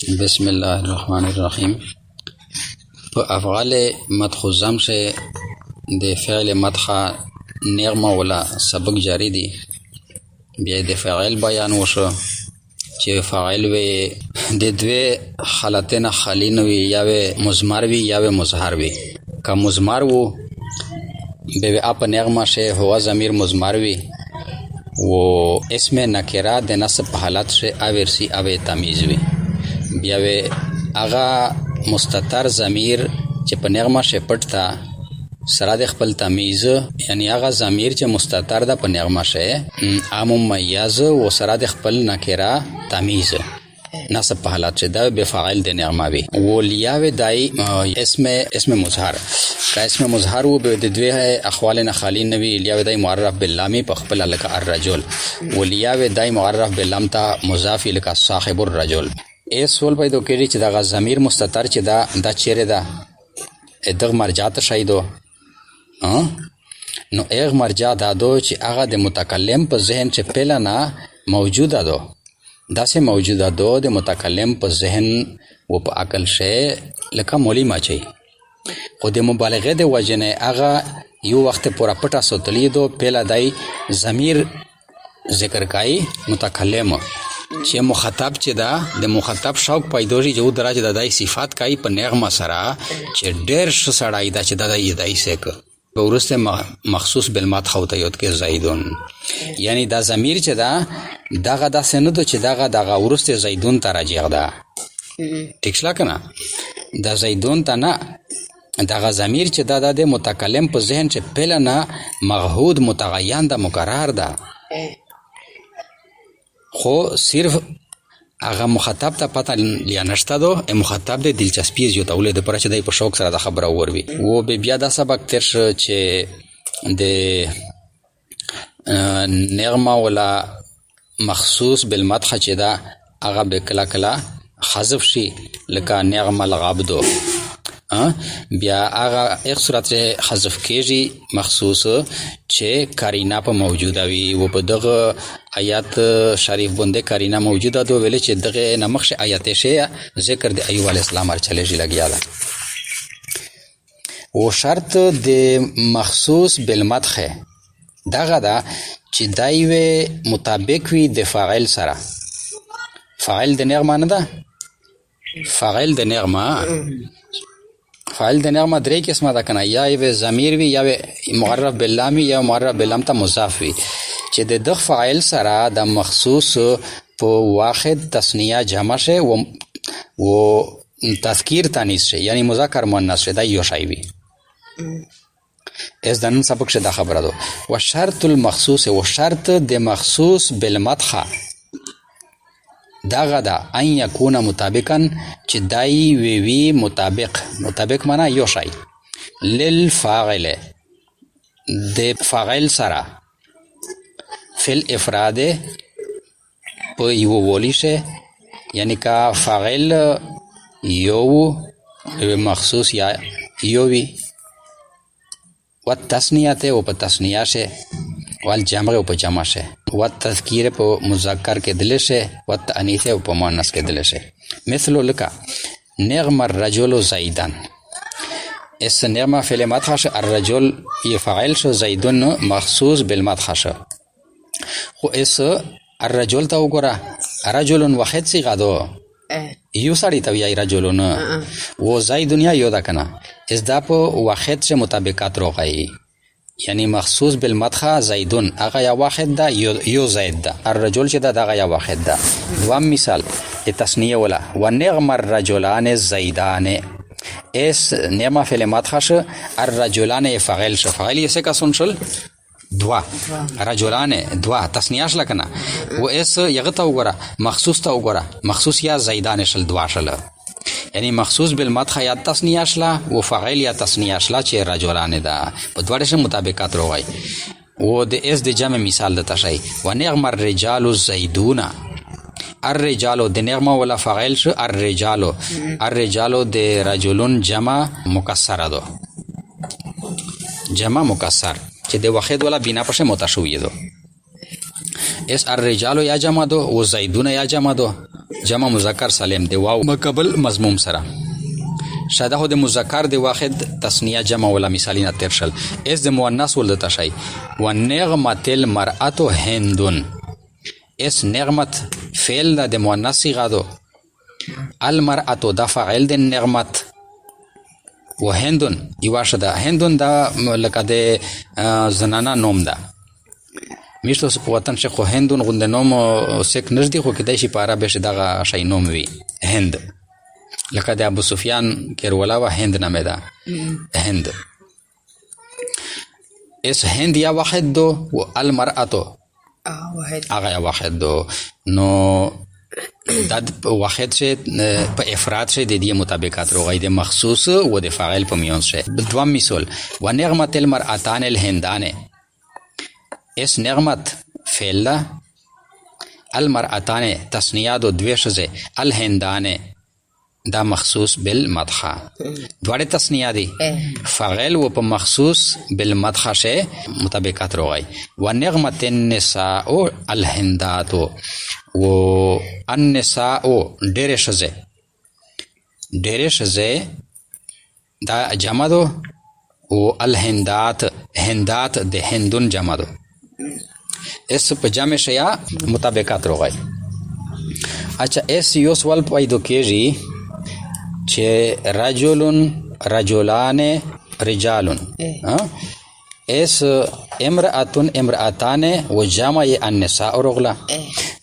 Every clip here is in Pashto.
بسم الله الرحمن الرحیم. په افعال مدخوزم سے د فعل مدخه نغمه ولا سبق جاری دی. بیا د فاعل بیان وشو چې فاعل وي د دوی حالتونه خالی نه وي، یا مضمر وي یا مظهر وي. که مضمر وو به اپ نغمه شه هو ضمیر مضمر وي و اسم نکره د نصب په حالت شه اویرسی او تمیز وي. بیا هغه مستتر ضمیر چې په نغمه شه پټ تا سره د خپل تمیز، یعنی هغه ضمیر چې مستتر ده په نغمه شه عام ممیز و سره د خپل نکره تمیز نصب په حالت شه دا به فاعل د نغمه وي. و لیاو دای اسم مظهر که اسم مظهر و به د دوی احوال نه خالی نه وي. لیاو دای معرف باللام په خپل لکه الرجل، و لیاو دای معرف باللام ته مضاف لکه صاحب الرجل. سوال پیدا کړي چې دا ضمیر مستتر چې دا چیرې ده دغه مرجع ته شایدو نو اغ مرجع دادو چې هغه د متکلم په ذهن چې پهلا نه موجوده دو، داسې موجوده دو د متکلم په ذهن و په عقل شه لکه مولی ماچي، خو د مبالغه د وجنه هغه یو وخت پورا پټه سوتلی دو پهلا دای ضمیر ذکر کای متکلم چې مخاطب چې دا د مخاطب شوق پیدوږي جو درجه د دای صفات کای په نغمه سره چې ډېر سړای دا چې د دای سیک په ورسته مخصوص بالمات خوته یود کې زیدون، یعنی دا ضمیر چې دا دغه د سند چې دغه ورسته زیدون ته راځي دا ټیک شلا کنه. دا زیدون ته نه، دغه ضمیر چې دا د متکلم په ذهن چې پهلا نه مغهود متغین دا مقرر ده، خو صرف هغه مخاطب ته پته لیا نشته دو مخاطب د دلچسپي یو تولید پر چې دای په شوق سره د خبره وروي. و به بیا د سبق تر چې د نغمه ولا مخصوص بالمدخ چې دا هغه به کلا کلا حذف شي لکه نغمه الغابدو، بیا هغه یک صورت حذف کېږي مخصوص چې کارینا په موجوده وي. و په دغه آیات شریف باندې کارینا موجوده دو ویل چې دغه نمخ آیات شه ذکر د ایوب علی السلام ار چلېږي لګیا ده. و شرط د مخصوص بالمدخ دغه دا چې دایو مطابق وي د فاعل سره. فاعل د نغمه نه ده، فاعل د نغمه درې قسمه ده کنه، یا ضمیر وي یا معرف باللام یا معرف باللام ته مضاف وي چې د دغه فاعل سره د مخصوص په واحد تثنیه جمع شه و تذکیر تانیث شه، یعنی مذکر مؤنث شه دا یو شی وي. اس دنن سبق شه دا خبره ده. و شرط المخصوص و شرط د مخصوص بالمدخ داغه دا ان یکون مطابقا چې دای وی مطابق معنا یو شی للفاعل د فاعل سره فل افراد په یو ولی شه، یعنی کا فاعل یو مخصوص یا یو وی و تسنیه او په تسنیه شه والجمع او په جمع شه و تذکیر په مذکر کې دل شه و تانیث او په مؤنث کې دل شه. مثل لك نغم الرجل زیدن، اس نغمه فعل مدخ شه الرجل یہ فاعل شو زیدن مخصوص بالمدخ شه. خو اس الرجل ته وګوره رجل واحد صيغه دو یو سړی ته وی رجلون و زیدن یو دا کنه اس دا په واحد شه مطابقت راغی، یعنی مخصوص بالمدخ زیدون هغه یا واحد ده یو زید ده، الرجل چې ده یا واحد ده. دوام مثال تسنیه ولا و نغم الرجلان زیدان، اس نغمه فعل مدخ شه الرجلان فاعل شه، فاعل یې څه کا سنشل دوا رجلان دوا تسنیه شل کنه. و اس یغه ته وګوره مخصوص ته وګوره مخصوص یا زیدان شل دوا شل، یعنی مخصوص بالمدخ یا تسنیه شلا و فاعل یا تسنیه شلا چې رجلان ده په دوړه شه مطابقت راغی. و د اس د جمع مثال د تشای و نغم الرجال الزیدون، الرجال د نغمه ولا فاعل شو الرجال د رجلون جمع مکسر ده، جمع مکسر چې د واحد ولا بنا پشه متشوی ده. اس الرجال یا جمع دو و زیدون یا جمع دو جمع مذکر سالم دی واو مقبل مضموم سره شاده خو د مذکر د واحد تسنیه جمع ولا مثالی نه تیر شل اس د مؤنث ول د تشای و نغمت المرأة هندون اس نغمت فعل د مؤنث صيغه دو المرأة د فاعل د نغمت و هندون یواشه ده هندون دا لکه د زنانه نوم ده میشتو په وطن چې خو هندون غوند نوم سیک نږدې خو کدای شي په عربی شي دغه شی نوم وي هند لکه د ابو سفیان کیرولا و هند نامه ده هند اس هند یا واحد دو و المرأة واحد هغه واحد دو نو دا واحد شه په افراد شه د دې مطابقات روغی د مخصوص و د فاعل په میون شه دوام مثال و نغمت المرأتان الهندانه اس نغمت فعل المرأتان تسنیه دو دوی شزه الهندانه دا مخصوص بالمدخه دوړه تسنیه دی فاعل و په مخصوص بالمدخه شه مطابقات روغی و نغمت النساء الهندات و النساء ډېر شزه دا جمع دو و الهندات هندات د هندون جمع دو اس په جمع شیا مطابقات روغی اچھا اس یو سوال پیدا کیږي چې رجلان رجالون اس امرأتون امرأتان و جمع النساء رغلا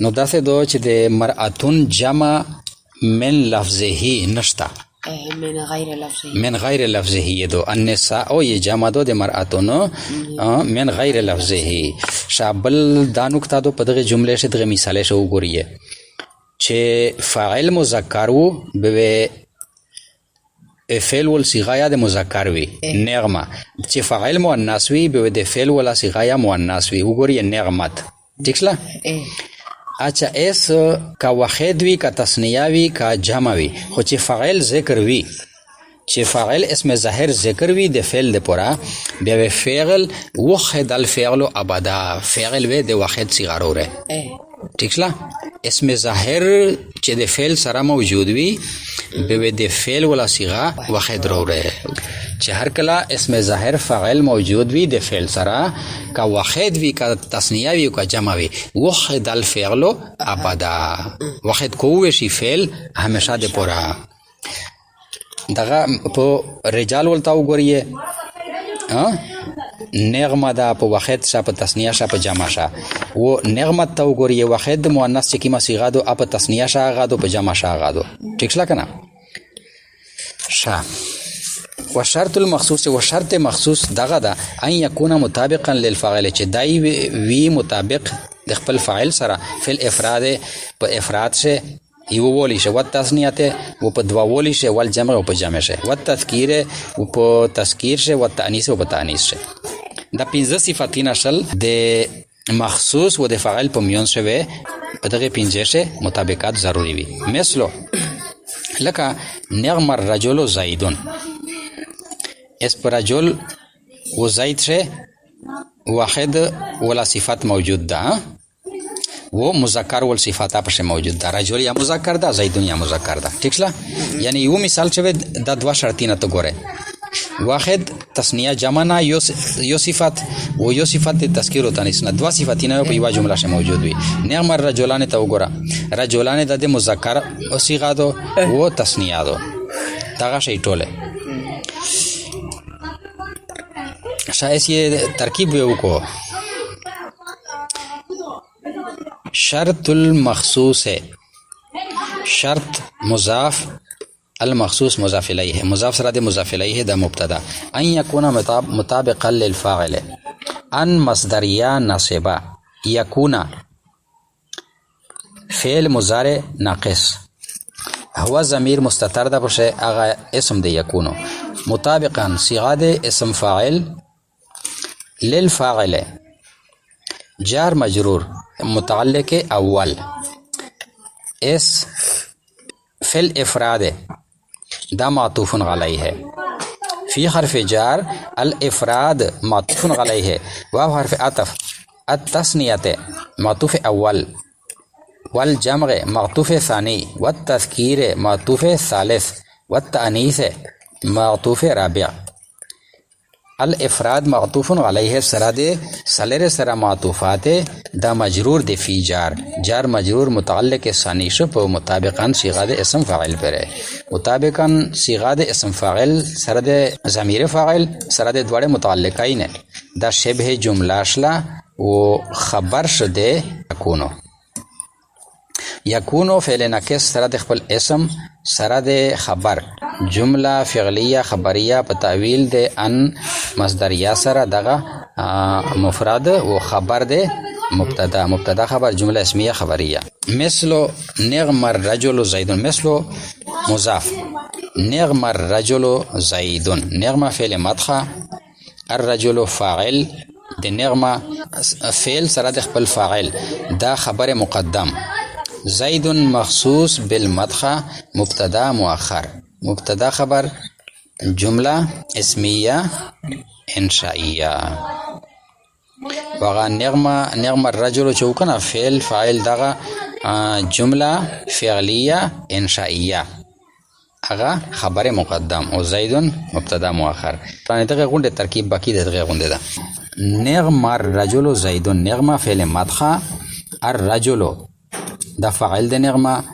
نو داسې دو چې د مرأتون جمع من لفظه نشتا من غیر لفظه دو النساء یہ جمع دو د مرأتون من غیر لفظه شابل دا نکته دو په دغه جمله شه دغه مثال شه وګورئ چې فاعل مذکر وو به فعل ول صيغه یا د مذکر وي نغمه چې فاعل مؤنث وي به د فعل ولا صيغه یا مؤنث وي وګورئ نغمت ٹھیک شلا اچھا اس کا واحد وی کا تسنیه وی کا جمع وی خو چې فاعل ذکر وی چې فاعل اسم ظاهر ذکر وی د فعل د پورا بیا فعل وحد الفعل ابدا فعل وی د واحد صيغه وره ٹھیک شلا اسم ظاهر چې د فعل سره موجود وي به د فعل ولا صيغه واحد وره چې هر کله اسم ظاهر فاعل موجود وي د فعل سره کا واحد وی کا تسنیه وی کا جمع وی وحد الفعل ابدا واحد کوو شي فعل همیشه د پورا دغه په رجال ولتا وګورئ نغمه دا په واحد شه په تسنیه شه په جمع شه و نغمت ته وګورئ واحد مؤنث چې کیما صيغه دو په تسنیه شه غادو په جمع شه غادو ٹھیک شلا کنه شه و شرط المخصوص و شرط مخصوص دغه دا ان یکون مطابقا للفاعل چې دای وی مطابق د خپل فاعل سره فل افراد په افراد شه یو ولی شه و تسنیه و په دوا ولی شه ول جمع او په جمع شه و تذکیر او په تذکیر شه و تانیث او په تانیث شه دا 15 صفاتین شل د مخصوص و د فاعل په میون شوه په دغه 15 شه مطابقات ضروری وي مثلو لکه نغم الرجل زیدون اس پر رجل و زید شه واحد ولا صفات موجود ده वो मुज़क्कर वल सिफाता पर मौजूद दा रजुल या मुज़क्कर दा ज़ैदुन या मुज़क्कर दा ठीक छला यानी यो मिसाल छवे दा दवा शर्ती न तो गोरे वाहिद तस्निया जमाना यो सिफत वो यो सिफत तस्कीर होता नहीं इसना दवा सिफाती न पे यवा जुमला से मौजूद हुई नेमर रजुलाने तो गोरा रजुलाने दा दे मुज़क्कर सिगा दो वो तस्निया दो तागा शै टोले शायद ये तरकीब वो को शर्त المخصوص है शर्त मुजाफ المخصوص مضاف الیه ہے مضاف سره د مضاف الیه ہے دا مبتدا ان يكون مطابقا للفاعل ان مصدریه ناصبه يكون فعل مضارع ناقص هو ضمیر مستتر ده پشه هغه اسم دی يكون مطابقا صيغه د اسم فاعل للفاعل جار مجرور متعلق اول اس فی الافراد دا معطوف علیہ ہے فی حرف جار الافراد معطوف علیہ ہے واو حرف عطف التثنیت معطوف اول والجمع معطوف ثاني والتذكير معطوف ثالث والتأنيث معطوف رابع. الافراد معطوف علیه سره ده سلر سره معطوفات دا مجرور ده فی جار مجرور متعلق ثانی شو په مطابقاً صيغه ده اسم فاعل پره مطابقاً صيغه ده اسم فاعل سره ده ضمیر فاعل سره ده دوړه متعلقین دا شبه جمله شلا و خبر شده یکونو فعل ناقص سره د خپل اسم سره د خبر جمله فعلیه خبریه په تعویل د ان مصدریه سره دغه مفرد او خبر د مبتدا خبر جمله اسمیه خبریه. مثل نعم الرجل زید مثل مضاف نعم الرجل زید نعم فعل مدح الرجل فاعل د نعم فعل سره د خپل فاعل دا خبر مقدم زید مخصوص بالمدح مبتدا مؤخر مبتدا خبر جمله اسمیه انشائیه وغا نعم الرجل چوکنا فعل فاعل دغه جمله فعلیه انشائیه اغا خبر مقدم او زید مبتدا مؤخر پرانی دغه غونډه ترکیب باقی دغه غونډه ده. نعم الرجل زید نعم فعل مدح الرجل دا فاعل د نعمه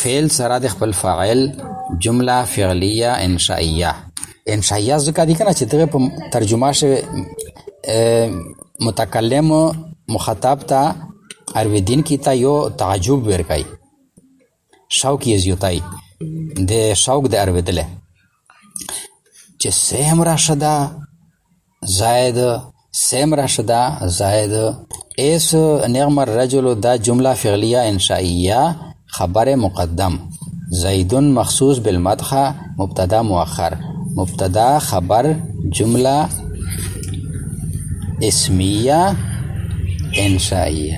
فعل سره د خپل فاعل جمله فعلیه انشائیه ځکه دي کنه چې دغه په ترجمه شوی متکلم مخاطب ته ارویدین کی ته یو تعجب ورکای شوق یې زیاتای د شوق د ارویدله چې سیم راشده زائد سیم راشده زائد اس نعم الرجل دا جمله فعلیه انشائیه خبر مقدم زید مخصوص بالمدح مبتدا مؤخر مبتدا خبر جمله اسمیه انشائیه.